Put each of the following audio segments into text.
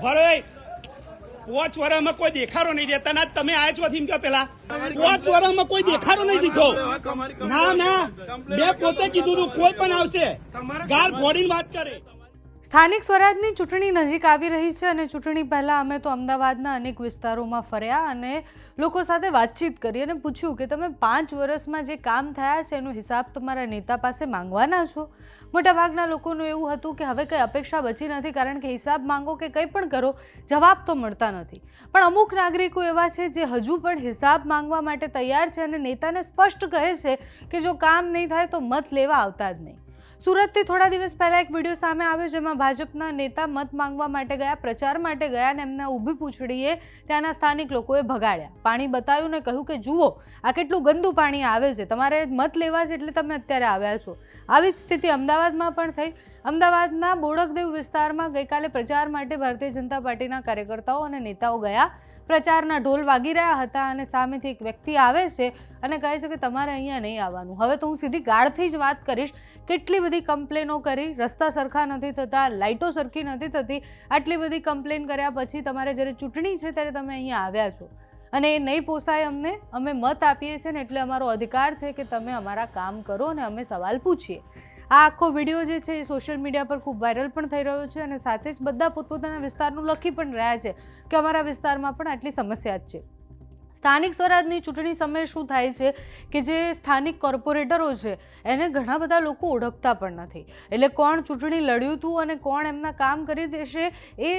પાંચ વર્ષમાં કોઈ દેખાડો નહીં દેતા ના તમે આયા છો થીમ કે પેલા 5 વર્ષમાં કોઈ દેખાડો નહીં દીધો ના મેં પોતે કીધું તું કોઈ પણ આવશે ગાર ફોડીને વાત કરે। સ્થાનિક સ્વરાજની ચૂંટણી નજીક આવી રહી છે અને ચૂંટણી પહેલાં અમે તો અમદાવાદના અનેક વિસ્તારોમાં ફર્યા અને લોકો સાથે વાતચીત કરી અને પૂછ્યું કે તમે 5 વર્ષમાં જે કામ થયા છે એનો હિસાબ તમારા નેતા પાસે માંગવાના છો। મોટાભાગના લોકોનું એવું હતું કે હવે કંઈ અપેક્ષા બચી નથી, કારણ કે હિસાબ માંગો કે કંઈ પણ કરો જવાબ તો મળતા નથી। પણ અમુક નાગરિકો એવા છે જે હજુ પણ હિસાબ માંગવા માટે તૈયાર છે અને નેતાને સ્પષ્ટ કહે છે કે જો કામ નહીં થાય તો મત લેવા આવતા જ નહીં। સુરતથી થોડા દિવસ પહેલાં એક વિડીયો સામે આવ્યો જેમાં ભાજપના નેતા મત માંગવા માટે ગયા, પ્રચાર માટે ગયા અને એમને ઊભી પૂંછડીએ ત્યાંના સ્થાનિક લોકોએ ભગાડ્યા, પાણી બતાવ્યું ને કહ્યું કે જુઓ આ કેટલું ગંદુ પાણી આવે છે, તમારે મત લેવા છે એટલે તમે અત્યારે આવ્યા છો। આવી જ સ્થિતિ અમદાવાદમાં પણ થઈ। અમદાવાદના બોડકદેવ વિસ્તારમાં ગઈકાલે પ્રચાર માટે ભારતીય જનતા પાર્ટીના કાર્યકર્તાઓ અને નેતાઓ ગયા। પ્રચારના ઢોલ વાગી રહ્યા હતા અને સામેથી એક વ્યક્તિ આવે છે અને કહે છે કે તમારે અહીંયા નહીં આવવાનું। હવે તો હું સીધી ગાળથી જ વાત કરીશ, કેટલી બધી કમ્પ્લેનો કરી, રસ્તા સરખા નથી થતા, લાઇટો સરખી નથી થતી, આટલી બધી કમ્પ્લેન કર્યા પછી તમારે જ્યારે ચૂંટણી છે ત્યારે તમે અહીંયા આવ્યા છો અને એ નહીં પોસાય અમને, અમે મત આપીએ છીએ ને એટલે અમારો અધિકાર છે કે તમે અમારા કામ કરો અને અમે સવાલ પૂછીએ। આ આખો વિડીયો જે છે એ સોશિયલ મીડિયા પર ખૂબ વાયરલ પણ થઈ રહ્યો છે અને સાથે જ બધા પોતપોતાના વિસ્તારનું લખી પણ રહ્યા છે કે અમારા વિસ્તારમાં પણ આટલી સમસ્યા જ છે। સ્થાનિક સ્વરાજની ચૂંટણી સમયે શું થાય છે કે જે સ્થાનિક કોર્પોરેટરો છે એને ઘણા બધા લોકો ઓળખતા પણ નથી, એટલે કોણ ચૂંટણી લડ્યું હતું અને કોણ એમના કામ કરી દેશે એ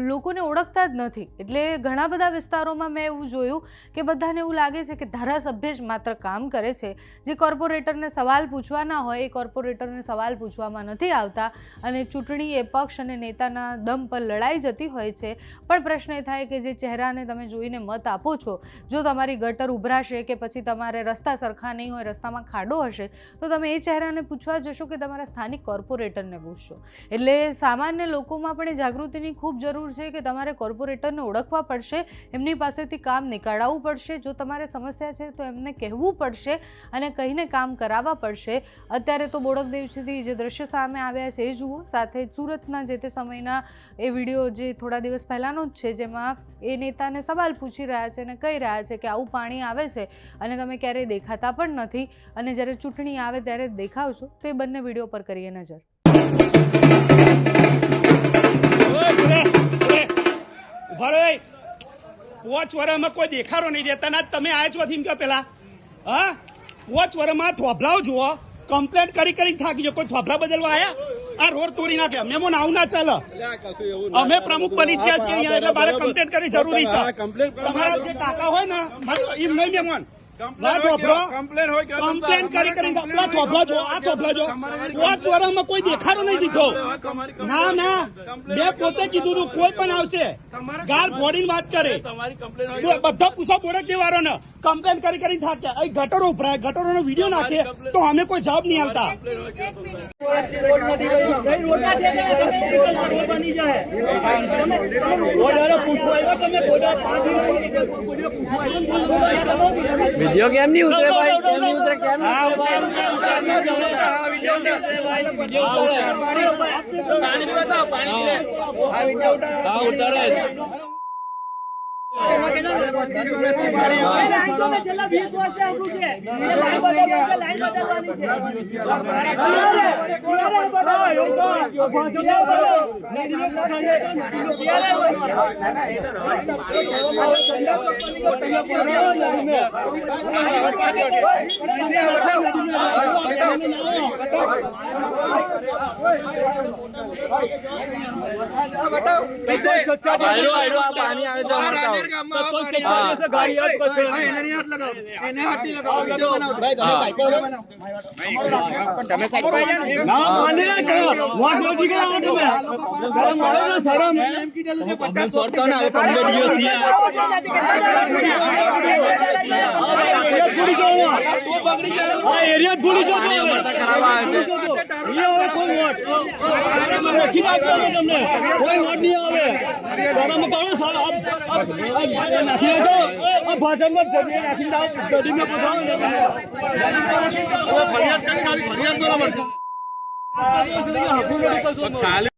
લોકોને ઓળખતા જ નથી। એટલે ઘણા બધા વિસ્તારોમાં મેં એવું જોયું કે બધાને એવું લાગે છે કે ધારાસભ્ય જ માત્ર કામ કરે છે, જે કોર્પોરેટરને સવાલ પૂછવાના હોય એ કોર્પોરેટરને સવાલ પૂછવામાં નથી આવતા અને ચૂંટણી એ પક્ષ અને નેતાના દમ પર લડાઈ જતી હોય છે। પણ પ્રશ્ન એ થાય કે જે ચહેરાને તમે જોઈને મત આપો છો, જો તમારી ગટર ઉભરાશે કે પછી તમારે રસ્તા સરખા નહીં હોય, રસ્તામાં ખાડો હશે તો તમે એ ચહેરાને પૂછવા જશો કે તમારા સ્થાનિક કોર્પોરેટરને પૂછશો। એટલે સામાન્ય લોકોમાં પણ એ જાગૃતિની ખૂબ જરૂર છે કે તમારે કોર્પોરેટરને ઓળખવા પડશે, એમની પાસેથી કામ નીકાળવું પડશે, જો તમારે સમસ્યા છે તો એમને કહેવું પડશે અને કહીને કામ કરાવવા પડશે। અત્યારે તો બોડકદેવથી જે દ્રશ્ય સામે આવ્યા છે એ જુઓ, સાથે જ સુરતના જે તે સમયના એ વિડીયો જે થોડા દિવસ પહેલાંનો જ છે જેમાં એ નેતાને સવાલ પૂછી રહ્યા છે અને કહી રહ્યા છે કે આવું પાણી આવે છે અને તમે ક્યારેય દેખાતા પણ નથી અને જ્યારે ચૂંટણી આવે ત્યારે દેખાવશો। તો એ બંને વિડીયો પર કરીએ નજર। 5 વર્ષમાં કોઈ દેખાડો નહીં દેતા ના તમે આયા છો થીમ કે પેલા 5 વર્ષમાં થોભલાઓ જુઓ, કમ્પ્લેન કરી થાકી જો, કોઈ થોભલા બદલવા આયા? આ રોડ તોડી નાખે, મેમોન આવું ના ચાલે, અમે પ્રમુખ બની ગયા છીએ અહીંયા એટલે મારે કમ્પ્લેન કરવી જરૂરી છે। તમારા જે કાકા હોય ને એમ નહીં મેમોન કમ્પ્લેન કરી થોભલા જો, આ થોભલા જો 5 વર્ષમાં કોઈ દેખાડો નહીં દીધો ના મેં પોતે કીધું તું કોઈ પણ આવશે ગાર ફોડીને વાત કરે। બધા પૂછો બોડકદેવ વાળાને કમ્પ્લેન કરી થાક્યા, અહીં ગટરો ઉભરાય, ગટરોનો વિડીયો નાખે તો અમે કોઈ જવાબ નહીં આવતા। વિડિયો કેમ નહીં ઉતરે ભાઈ, કેમ નહીં ઉતરે, કેમ પાણી આવે ભાજપ